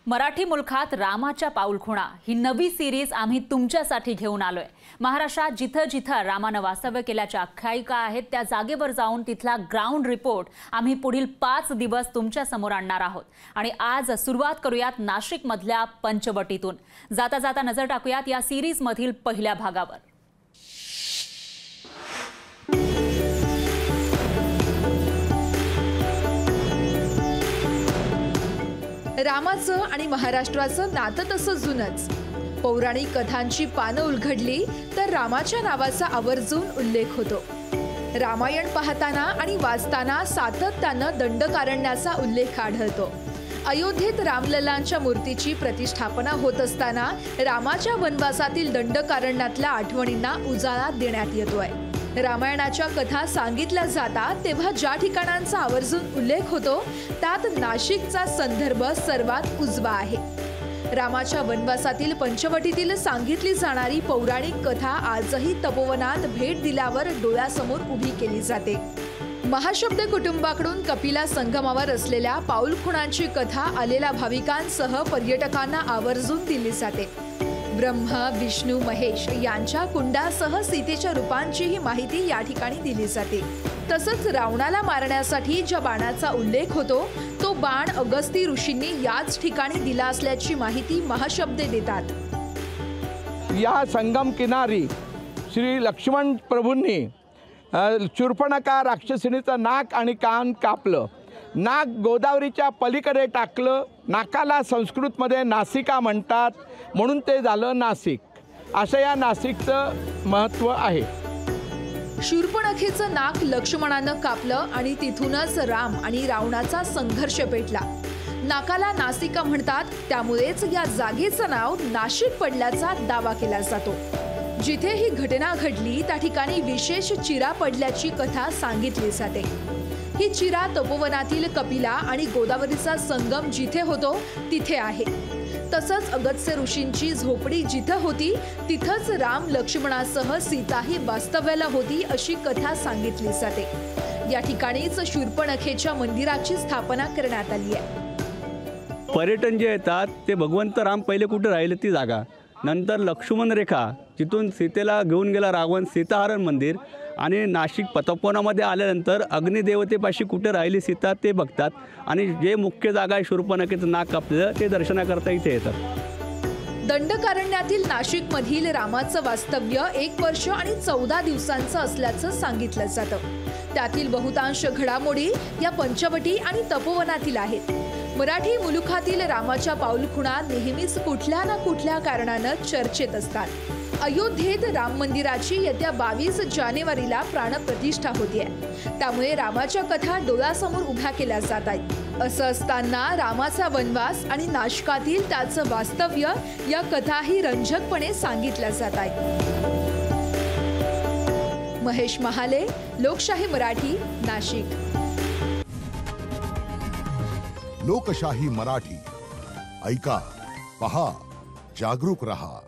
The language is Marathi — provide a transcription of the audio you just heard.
मराठी मुलखात रामाच्या पाऊलखुणा ही नवी सिरीज आम्ही तुमच्यासाठी घेऊन आलोय। महाराष्ट्रात जिथं जिथं रामानं वास्तव्य केल्याच्या आख्यायिका आहेत त्या जागेवर जाऊन तिथला ग्राउंड रिपोर्ट आम्ही पुढील 5 दिवस तुमच्या समोर आणणार आहोत। आणि आज सुरुवात करूयात नाशिक मधल्या पंचवटीतून। जाता जाता नजर टाकूयात या सिरीज मधील पहिल्या भागावर। रामाचं आणि महाराष्ट्राचं नातं तसं जुनच। पौराणिक कथांची पानं उलगडली तर रामाच्या नावाचा आवर्जून उल्लेख होतो। रामायण पाहताना आणि वाचताना सातत्यानं दंडकारण्याचा उल्लेख आढळतो। अयोध्येत रामलल्लांच्या मूर्तीची प्रतिष्ठापना होत असताना रामाच्या वनवासातील दंडकारण्यातल्या आठवणींना उजाळा देण्यात येतोय। रामायणाच्या कथा सांगितल्या जातात तेव्हा ज्या ठिकाणांचा आवर्जून उल्लेख होतो त्यात नाशिकचा संदर्भ सर्वात उजवा आहे। रामाच्या वनवासातील पंचवटीतील सांगितली जाणारी पौराणिक कथा आजही तपोवनात भेट दिल्यावर डोळ्यासमोर उभी केली जाते। महाशब्द कुटुंबाकडून कपिला संगमावर असलेल्या पाऊलखुणांची कथा आलेल्या भाविकांसह पर्यटकांना आवर्जून दिली जाते। ब्रह्मा विष्णू महेश यांच्या कुंडासह सीतेच्या रूपांचीही माहिती या ठिकाणी दिली जाते। तसंच रावणाला मारण्यासाठी ज्या बाणाचा उल्लेख होतो तो बाण अगस्ती ऋषींनी याच ठिकाणी दिला असल्याची माहिती महाशब्दे देतात। या संगम किनारी श्री लक्ष्मण प्रभूंनी शूर्पणखा राक्षसिणीचं नाक आणि कान कापलं। नाक गोदावरीच्या पलीकडे टाकलं। नाकाला संस्कृतमध्ये नासिका म्हणतात, म्हणून ते झालं नाशिक। असं या नाशिकचं महत्त्व आहे। शूर्पणखेचं नाक लक्ष्मणानं कापलं आणि तिथूनच राम आणि रावणाचा संघर्ष पेटला। नाकाला नासिका म्हणतात, त्यामुळेच या जागेचं नाव नाशिक पडल्याचा दावा केला जातो। जिथे ही घटना घडली त्या ठिकाणी विशेष चिरा पडल्याची कथा सांगितली जाते। ही चिरा तपोवनातील कपिला आणि गोदावरीचा संगम जिथे होतो तिथे आहे। तसंच अगस्त्य ऋषींची झोपडी जिथे होती तिथंच राम लक्ष्मणासह सीताही वास्तव्याला होती अशी कथा सांगितली जाते। या ठिकाणीच शूर्पणखेच्या मंदिराची स्थापना करण्यात आली आहे। पर्यटन जे येतात ते भगवंत राम पहिले कुठे राहिले ती जागा, नंतर लक्ष्मण रेखा जिथून सीतेला घेऊन गेला रावण, सीताहरण मंदिर, आणि नाशिक तपोवनामध्ये आल्यानंतर अग्निदेवतेपाशी कुठे राहिली सीता ते बघतात आणि जे मुख्य जागा आहे शूर्पणखेचं नाक कापलेलं ते दर्शनाकरता इथे येतात। दंडकारण्यातील नाशिक मधील रामाचं वास्तव्य 1 वर्ष आणि 14 दिवसांचं असल्याचं सांगितलं जातं। त्यातील बहुतांश घडामोडी या पंचवटी आणि तपोवनातील आहेत। मराठी मुलुखातील रामाच्या पाऊलखुणा नेहमीच कुठल्या ना कुठल्या कारणानं चर्चेत असतात। अयोध्येत राम मंदिराची येत्या 22 जानेवारीला प्राणप्रतिष्ठा होतीये, त्यामुळे रामाच्या कथा डोळ्यासमोर उभ्या केल्या जात आहेत। असं असताना रामाचा वनवास आणि नाशिकातील त्याचं वास्तव्य या कथाही रंजकपणे सांगितल्या जात आहेत। महेश महाले, लोकशाही मराठी, नाशिक। लोकशाही मराठी, ऐका, पहा, जागरूक रहा।